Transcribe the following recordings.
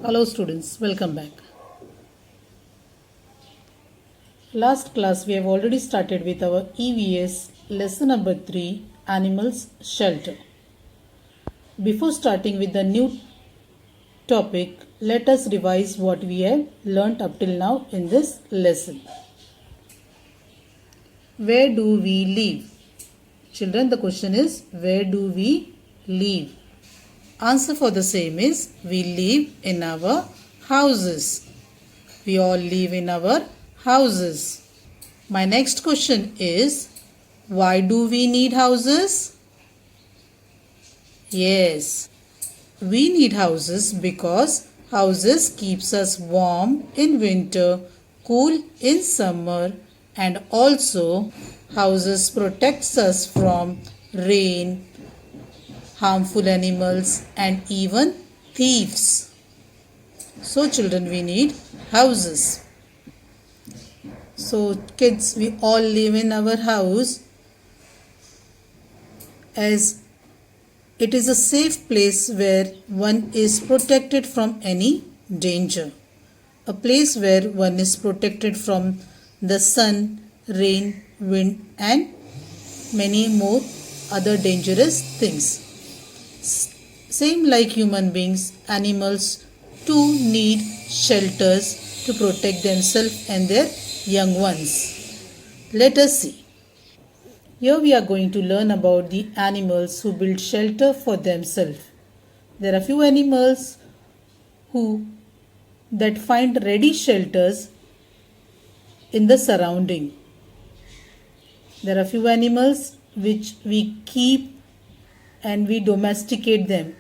Hello students, welcome back. Last class we have already started with our EVS lesson number 3, Animals Shelter. Before starting with the new topic, let us revise what we have learnt up till now in this lesson. Where do we live? Children, the question is, where do we live? Answer for the same is, we live in our houses. We all live in our houses. My next question is, why do we need houses? Yes, we need houses because houses keeps us warm in winter, cool in summer, and also houses protects us from rain, harmful animals, and even thieves. So children, we need houses. So kids, we all live in our house as it is a safe place where one is protected from any danger. A place where one is protected from the sun, rain, wind, and many more other dangerous things. Same like human beings, animals too need shelters to protect themselves and their young ones. Let us see. Here we are going to learn about the animals who build shelter for themselves. There are few animals that find ready shelters in the surrounding. There are few animals which we keep and we domesticate them.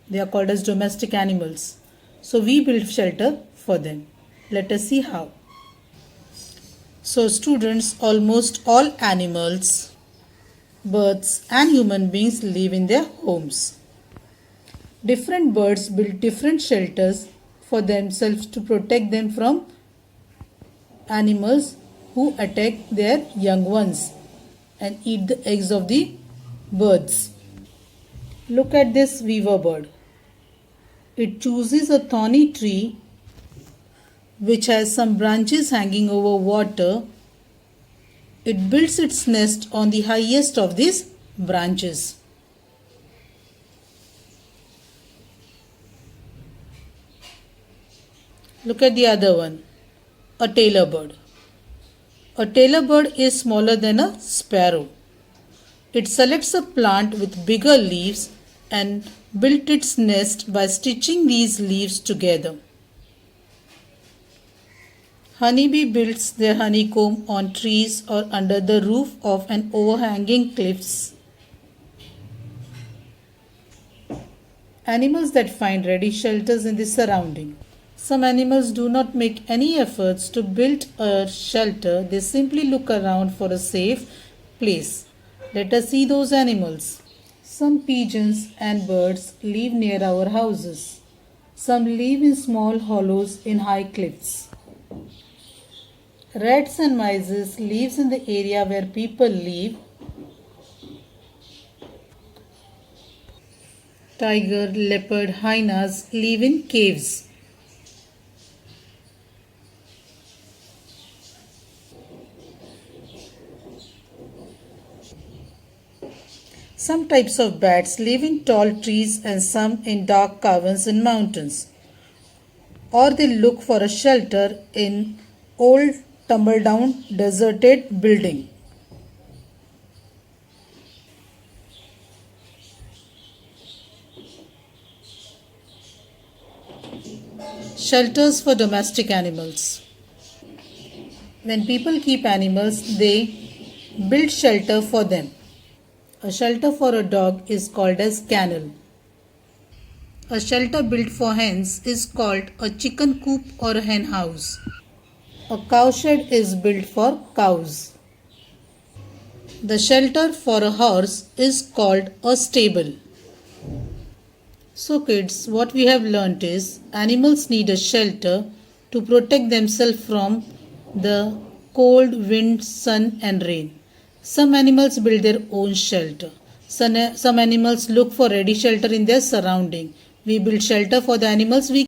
They are called as domestic animals. So we build shelter for them. Let us see how. So students, almost all animals, birds and human beings live in their homes. Different birds build different shelters for themselves to protect them from animals who attack their young ones and eat the eggs of the birds. Look at this weaver bird. It chooses a thorny tree which has some branches hanging over water. It builds its nest on the highest of these branches. Look at the other one, a tailor bird. A tailor bird is smaller than a sparrow. It selects a plant with bigger leaves and built its nest by stitching these leaves together. Honeybee builds their honeycomb on trees or under the roof of an overhanging cliffs. Animals that find ready shelters in the surrounding. Some animals do not make any efforts to build a shelter. They simply look around for a safe place. Let us see those animals. Some pigeons and birds live near our houses. Some live in small hollows in high cliffs. Rats and mice live in the area where people live. Tiger, leopard, hyenas live in caves. Some types of bats live in tall trees and some in dark caverns in mountains. Or they look for a shelter in old tumble-down deserted building. Shelters for domestic animals. When people keep animals, they build shelter for them. A shelter for a dog is called as kennel. A shelter built for hens is called a chicken coop or a hen house. A cowshed is built for cows. The shelter for a horse is called a stable. So kids, what we have learnt is animals need a shelter to protect themselves from the cold, wind, sun and rain. Some animals build their own shelter. Some animals look for ready shelter in their surrounding. We build shelter for the animals we